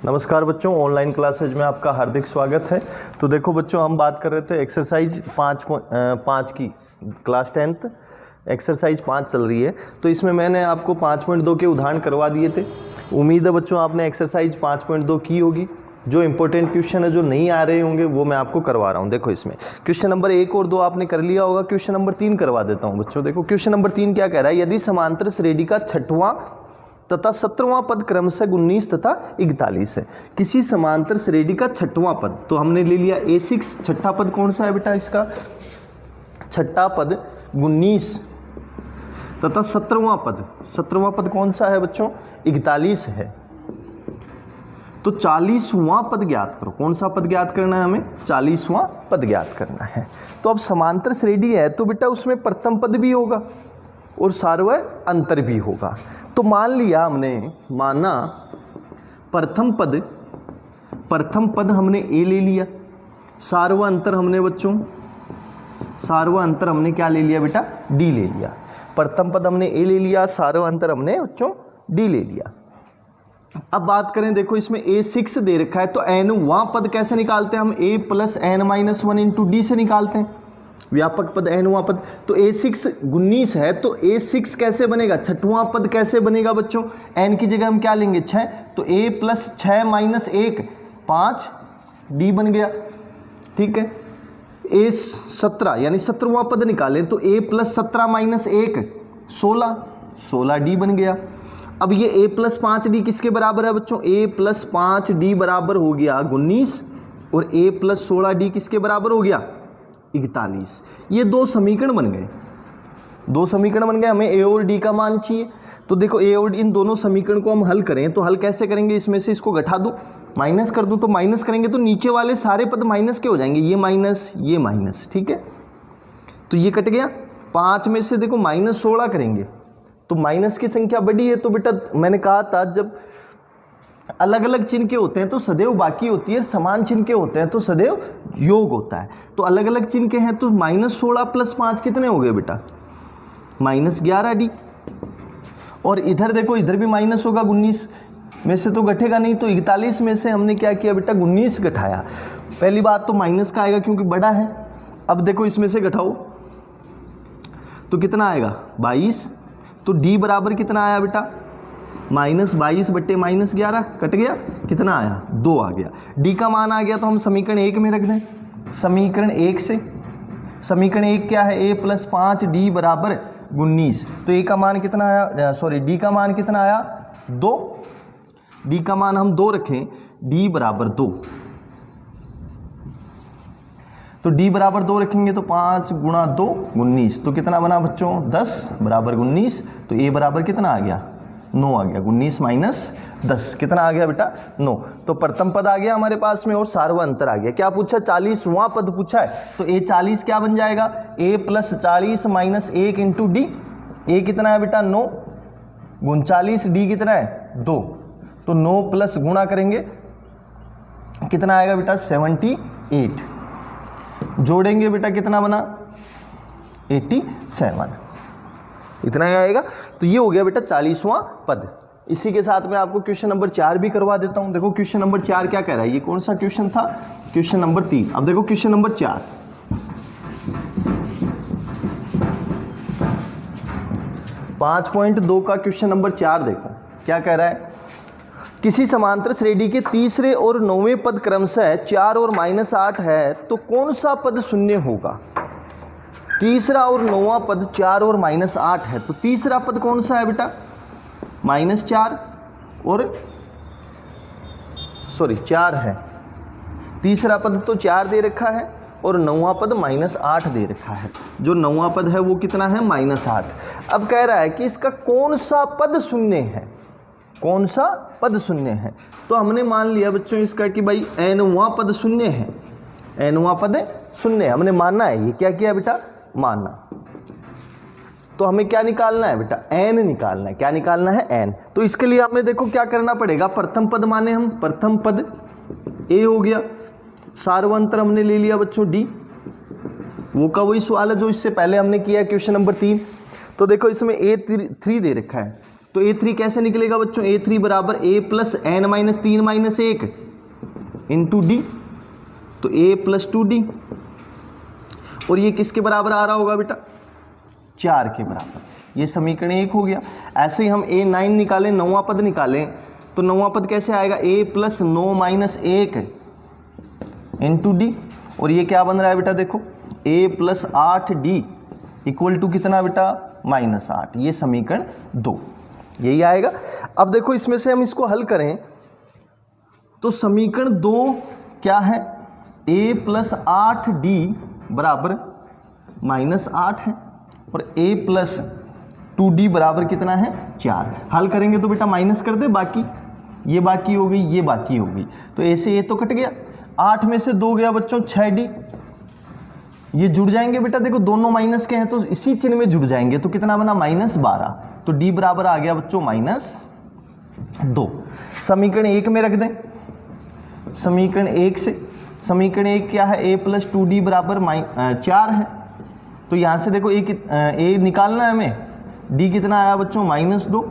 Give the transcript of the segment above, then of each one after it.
नमस्कार बच्चों, online classes में आपका हार्दिक स्वागत है। तो देखो बच्चों, हम बात कर रहे थे एक्सरसाइज 5 की, क्लास 10th एक्सरसाइज 5 चल रही है। तो इसमें मैंने आपको 5.2 के उदाहरण करवा दिए थे। उम्मीद है बच्चों आपने एक्सरसाइज 5.2 की होगी। जो इंपॉर्टेंट क्वेश्चन है, जो नहीं आ रहे होंगे, वो मैं आपको करवा रहा हूँ। देखो इसमें क्वेश्चन नंबर 1 और 2 आपने कर लिया होगा। क्वेश्चन नंबर 3 करवा देता हूँ बच्चों। देखो क्वेश्चन नंबर 3 क्या कह रहा है, यदि समांतर श्रेणी का 6वां तथा 17वां पद क्रमशः 19 तथा 41 है। किसी समांतर श्रेणी का 6वां पद, तो हमने ले लिया A6। छठा पद कौन सा है बेटा इसका? छठा पद 19 तथा 17वां पद कौन सा है बच्चों? 41 है। तो 40वां पद ज्ञात करो। कौन सा पद ज्ञात करना है हमें? 40वां पद ज्ञात करना है। तो अब समांतर श्रेणी है तो बेटा उसमें प्रथम पद भी होगा और सार्वय अंतर भी होगा। तो मान लिया हमने, माना प्रथम पद हमने A ले लिया, सार्वय अंतर हमने बच्चों, सार्वय अंतर हमने क्या ले लिया बेटा? D ले लिया। प्रथम पद हमने A ले लिया, सार्वय अंतर हमने बच्चों D ले लिया। अब बात करें, देखो इसमें A6 दे रखा है, तो n वां पद कैसे निकालते हैं हम? A + n-1 इंटू D से निकालते हैं। व्यापक पद n वां पद, तो A6 19 है, तो A6 कैसे बनेगा? 6वां पद कैसे बनेगा बच्चों? n की जगह हम क्या लेंगे? 6, तो A + 6 - 1 5 D बन गया। ठीक है। A17 यानी 17वां पद निकालें, तो A + 17 - 1 16 D बन गया। अब ये A + 5D किसके बराबर है बच्चों? A + 5D बराबर हो गया 19 और A + 16D किसके बराबर हो गया? 41। ये दो समीकरण बन गए। हमें A और D का मान चाहिए। तो देखो A और D, इन दोनों समीकरण को हम हल करें तो हल कैसे करेंगे? इसमें से इसको घटा दूं, माइनस कर दूं, तो माइनस करेंगे तो नीचे वाले सारे पद माइनस के हो जाएंगे। ये माइनस, ठीक है। तो ये कट गया। 5 में से देखो -16 करेंगे तो माइनस की संख्या बड़ी है। तो बेटा मैंने कहा था, जब अलग अलग चिन्ह के होते हैं तो सदैव बाकी होती है, समान चिन्ह के होते हैं तो सदैव योग होता है। तो अलग अलग चिन्ह के हैं, तो -16 + 5 कितने हो गए बेटा? -11D। और इधर देखो, इधर भी माइनस होगा, 19 में से तो घटेगा नहीं, तो 41 में से हमने क्या किया बेटा? 19 घटाया। पहली बात तो माइनस का आएगा क्योंकि बड़ा है। अब देखो इसमें से घटाओ तो कितना आएगा? 22। तो D बराबर कितना आया बेटा? -22 बट्टे -11 कट गया, कितना आया? 2 आ गया। D का मान आ गया, तो हम समीकरण 1 में रख दें। समीकरण 1 से, समीकरण 1 क्या है? A + 5D बराबर 19। तो A का मान कितना आया? D का मान कितना आया? 2। D का मान हम 2 रखें, D बराबर 2। तो D बराबर 2 रखेंगे तो 5 × 2 19। तो कितना बना बच्चों? 10 बराबर 19। तो A बराबर कितना आ गया? 9 आ गया। 19 - 10 कितना आ गया बेटा? 9। तो प्रथम पद आ गया हमारे पास में और सार्वय अंतर आ गया। क्या पूछा? 40वां पद पूछा है, तो A 40 क्या बन जाएगा? A + 40 - 1 into D। A कितना है बेटा? 9 39, D कितना है? 2। तो 9 प्लस गुणा करेंगे कितना आएगा बेटा? 78। जोड़ेंगे बेटा कितना बना? 87। इतना ही आएगा। तो ये हो गया बेटा 40वां पद। इसी के साथ में आपको क्वेश्चन नंबर 4 भी करवा देता हूं। देखो क्वेश्चन नंबर 4 क्या कह रहा है? ये कौन सा क्वेश्चन था? Question number 3। अब देखो क्वेश्चन नंबर 4, 5.2 का क्वेश्चन नंबर 4 देखो क्या कह रहा है। किसी समांतर श्रेणी के तीसरे और 9वें पद क्रमशः 4 और -8 है, तो कौन सा पद शून्य होगा? तीसरा और 9वां पद 4 और -8 है, तो तीसरा पद कौन सा है बेटा? -4 और 4 है। तीसरा पद तो 4 दे रखा है और 9वां पद -8 दे रखा है। जो 9वां पद है वो कितना है? -8। अब कह रहा है कि इसका कौन सा पद शून्य है? कौन सा पद शून्य है? तो हमने मान लिया बच्चों इसका कि भाई n वां पद शून्य है। n वां पद शून्य है, हमने मानना है। ये क्या किया बेटा? मानना। तो हमें क्या निकालना है बेटा? n निकालना है। क्या निकालना है? n। तो इसके लिए हमें देखो क्या करना पड़ेगा। प्रथम पद माने हम, प्रथम पद A हो गया, सार्वय अंतर हमने ले लिया बच्चों D। वो का वही सवाल है जो इससे पहले हमने किया है क्वेश्चन नंबर 3। तो देखो इसमें A3 दे रखा है, तो A3 कैसे निकलेगा बच्चों, A3 बराबर A plus n minus 3 minus 1 into d, तो A प्लस 2D, और ये किसके बराबर आ रहा होगा बेटा, 4 के बराबर। ये समीकरण 1 हो गया। ऐसे ही हम A9 निकालें, 9वां पद निकालें, तो 9वां पद कैसे आएगा, A plus 9 minus 1 into D, और ये क्या बन रहा है बेटा, देखो A plus 8D equal to कितना बेटा, -8। ये समीकरण 2 यही आएगा। अब देखो इसमें से हम इसको हल करें तो समीकरण 2 क्या है, A प्लस 8D बराबर -8 है, और A प्लस 2D बराबर कितना है, 4। हल करेंगे तो बेटा माइनस कर दे, बाकी ये बाकी हो गई, ये बाकी हो गई, तो A से A तो कट गया, 8 में से 2 गया बच्चों 6D, ये जुड़ जाएंगे बेटा, देखो दोनों माइनस के हैं तो इसी चिन्ह में जुड़ जाएंगे, तो कितना बना, -12, तो D बराबर आ गया बच्चों -2। समीकरण 1 में रख दें, समीकरण 1 से, समीकरण 1 क्या है, A प्लस 2D बराबर 4 है, तो यहाँ से देखो A निकालना है हमें, D कितना आया बच्चों, -2,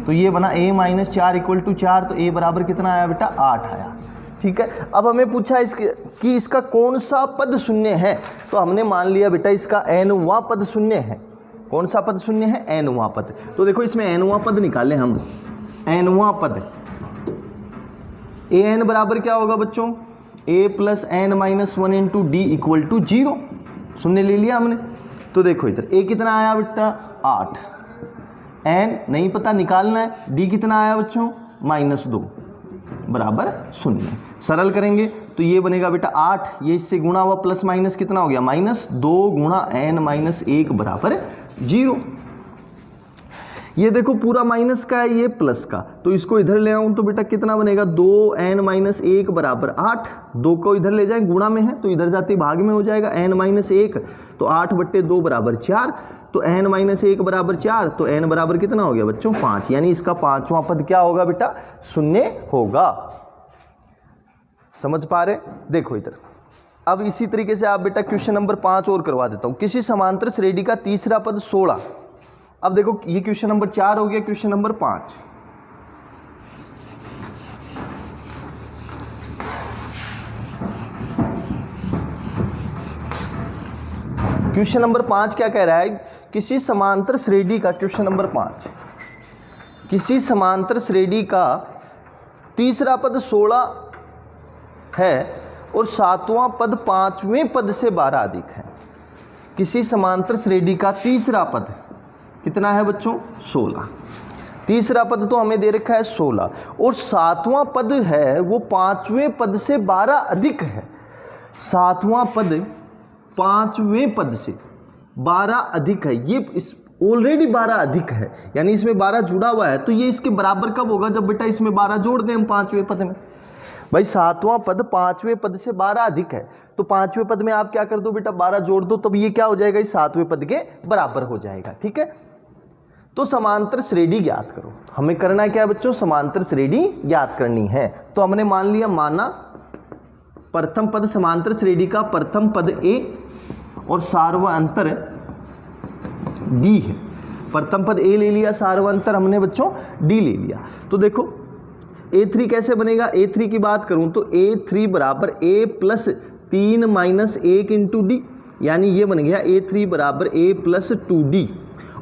तो ये बना A माइनस 4 इक्वल टू 4, तो A बराबर कितना आया बेटा, 8 आया। ठीक है, अब हमें पूछा कि इसका कौन सा पद शून्य है, तो हमने मान लिया बेटा इसका nवां पद शून्य है। कौन सा पद शून्य है, nवां पद। तो देखो इसमें nवां पद निकालें हम, nवां पद an बराबर क्या होगा बच्चों, A plus n minus 1 into d equal to 0, शून्य ले लिया हमने। तो देखो इधर A कितना आया बेटा, 8, n नहीं पता निकालना है, D कितना आया बच्चों, -2 बराबर 0। सरल करेंगे तो ये बनेगा बेटा 8, ये इससे गुणा हुआ, प्लस माइनस कितना हो गया, -2 गुणा n माइनस 1 बराबर 0। ये देखो पूरा माइनस का है, ये प्लस का, तो इसको इधर ले आऊं तो बेटा कितना बनेगा, 2n माइनस 1 बराबर 8, 2 को इधर ले जाए, गुणा में है तो इधर जाते भाग में हो जाएगा, n माइनस 1, तो 8/2 बराबर 4, तो n माइनस 1 बराबर 4, तो n बराबर कितना हो गया बच्चों, 5, यानी इसका 5वां पद क्या होगा बेटा, शून्य होगा। समझ पा रहे, देखो इधर। अब इसी तरीके से आप बेटा क्वेश्चन नंबर 5 और करवा देता हूं, किसी समांतर श्रेणी का तीसरा पद 16। अब देखो ये क्वेश्चन नंबर 4 हो गया, क्वेश्चन नंबर 5। क्वेश्चन नंबर 5 क्या कह रहा है, किसी समांतर श्रेणी का, क्वेश्चन नंबर 5, किसी समांतर श्रेणी का तीसरा पद 16 है और 7वां पद 5वें पद से 12 अधिक है। किसी समांतर श्रेणी का तीसरा पद कितना है बच्चों, 16। तीसरा पद तो हमें दे रखा है 16, और 7वां पद है वो 5वें पद से 12 अधिक है। 7वां पद 5वें पद से 12 अधिक है, ये इस ऑलरेडी 12 अधिक है, यानी इसमें 12 जुड़ा हुआ है, तो ये इसके बराबर कब होगा, जब बेटा इसमें 12 जोड़ दें हम 5वें पद में। भाई 7वां पद 5वें पद से 12 अधिक है, तो 5वें पद में आप क्या कर दो बेटा, 12 जोड़ दो, तब ये क्या हो जाएगा, इस 7वें पद के बराबर हो जाएगा। ठीक है, तो समांतर श्रेणी ज्ञात करो। हमें करना क्या है बच्चों, समांतर श्रेणी ज्ञात करनी है। तो हमने मान लिया, माना प्रथम पद समांतर श्रेणी का प्रथम पद A और सार्वअंतर D है। प्रथम पद A ले लिया, सार्वअंतर हमने बच्चों D ले लिया। तो देखो A3 कैसे बनेगा, A3 की बात करूं तो A3 बराबर A plus 3 minus 1 into D, यानी ये बन गया A3 बराबर A प्लस 2D,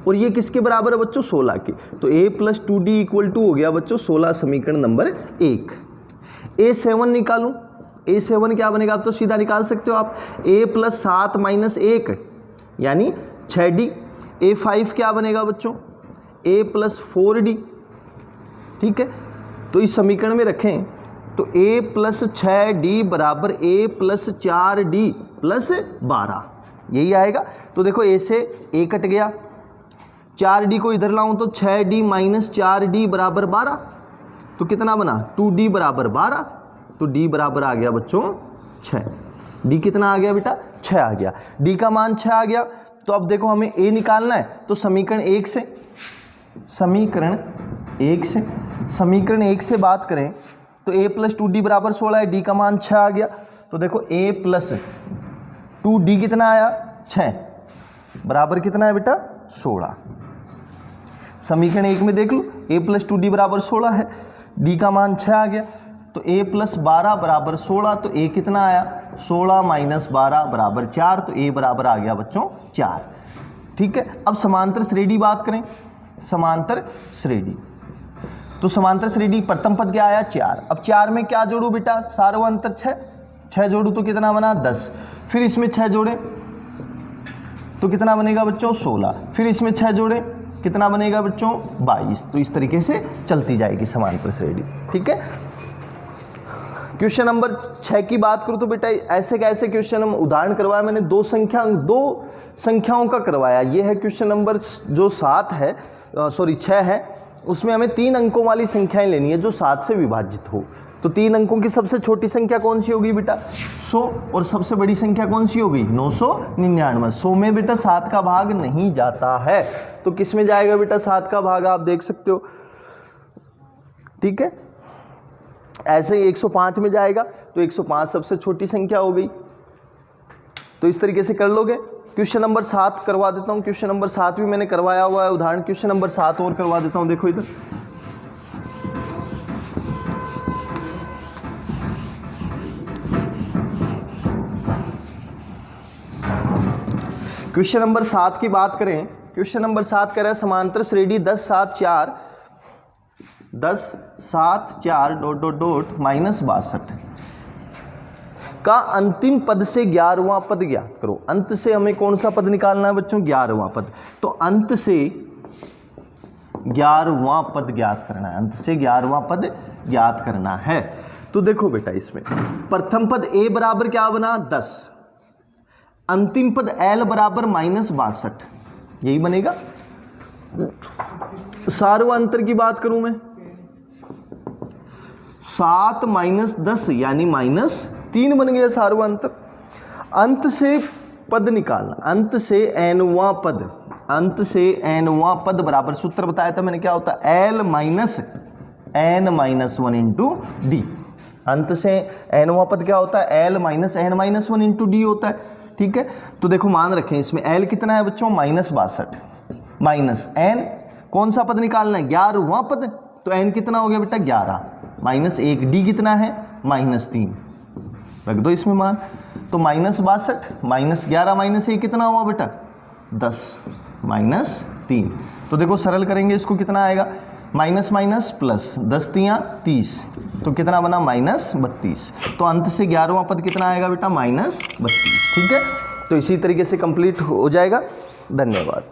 और ये किसके बराबर है बच्चों, 16 के। तो A plus 2D equal to हो गया बच्चों 16, समीकरण नंबर 1। A7 निकालूं, A7 क्या बनेगा, आप तो सीधा निकाल सकते हो आप, A प्लस 7 माइनस 1 यानी 6D। A5 क्या बनेगा बच्चों, A प्लस 4D। ठीक है, तो इस समीकरण में रखें तो A प्लस 6D बराबर A प्लस 4D प्लस 12, यही आएगा। तो देखो A से A कट गया, 4D को इधर लाऊं तो 6D माइनस 4D बराबर 12, तो कितना बना, 2D बराबर 12, तो D बराबर आ गया बच्चों 6। D कितना आ गया बेटा, 6 आ गया। D का मान 6 आ गया, तो अब देखो हमें A निकालना है, तो समीकरण 1 से, समीकरण 1 से बात करें तो A प्लस 2D बराबर 16 है, D का मान 6 आ गया। तो देखो A प्लस 2D कितना आया, 6 बराबर कितना है बेटा, 16। समीकरण 1 में देख लो a + 2d बराबर 16 है, d का मान 6 आ गया, तो a + 12 बराबर 16, तो a कितना आया 16 - 12 बराबर 4, तो a बराबर आ गया बच्चों 4। ठीक है, अब समांतर श्रेणी बात करें, समांतर श्रेणी, तो समांतर श्रेणी प्रथम पद क्या आया 4। अब 4 में क्या जोड़ू बेटा, सार्वं अंतर 6 जोड़ू तो कितना बना 10, फिर इसमें 6 जोड़े तो कितना बनेगा बच्चों 16, फिर इसमें 6 जोड़े कितना बनेगा बच्चों 22। तो इस तरीके से चलती जाएगी समांतर श्रेणी। ठीक है, क्वेश्चन नंबर 6 की बात करूं तो बेटा ऐसे कैसे क्वेश्चन हम उदाहरण करवाया मैंने, दो संख्याओं का करवाया। ये है क्वेश्चन नंबर जो 7 है, सॉरी 6 है, उसमें हमें 3 अंकों वाली संख्याएं लेनी है जो 7 से विभाजित हो। तो 3 अंकों की सबसे छोटी संख्या कौन सी होगी बेटा 100, और सबसे बड़ी संख्या कौन सी होगी 999। 100 में बेटा 7 का भाग नहीं जाता है, तो किस में जाएगा बेटा 7 का भाग, आप देख सकते हो। ठीक है, ऐसे ही 105 में जाएगा, तो 105 सबसे छोटी संख्या हो गई। तो इस तरीके से कर लोगे। क्वेश्चन नंबर 7 करवा देता हूँ, क्वेश्चन नंबर 7 भी मैंने करवाया हुआ है उदाहरण, क्वेश्चन नंबर 7 और करवा देता हूँ। देखो इधर, क्वेश्चन नंबर 7 की बात करें, क्वेश्चन नंबर 7 कह रहा है समांतर श्रेणी 10 7 4 -62 का अंतिम पद से 11वां पद ज्ञात करो। अंत से हमें कौन सा पद निकालना है बच्चों 11वां पद, तो अंत से 11वां पद ज्ञात करना है, अंत से 11वां पद ज्ञात करना है। तो देखो बेटा इसमें प्रथम पद a बराबर क्या बना 10, अंतिम पद l बराबर -62, यही बनेगा। सार्वं अंतर की बात करूं मैं 7 - 10 यानी -3 बन गया सार्वं अंतर। अंत से पद निकालना, अंत से nवां पद, अंत से nवां पद बराबर सूत्र बताया था मैंने क्या होता है l - n - 1 इंटू डी। अंत से nवां पद क्या होता है l - n - 1 इंटू डी होता है। ठीक है, तो देखो मान रखें इसमें l कितना है बच्चों -62 माइनस n, कौन सा पद निकालना है 11वां पद, तो n कितना हो गया बेटा 11 -1, d कितना है -3, रख दो इसमें मान, तो -62 -11 -1 कितना हुआ बेटा 10 -3। तो देखो सरल करेंगे इसको, कितना आएगा माइनस माइनस प्लस 10 तियाँ 30, तो कितना बना -32। तो अंत से 11वां पद कितना आएगा बेटा -32। ठीक है, तो इसी तरीके से कंप्लीट हो जाएगा। धन्यवाद।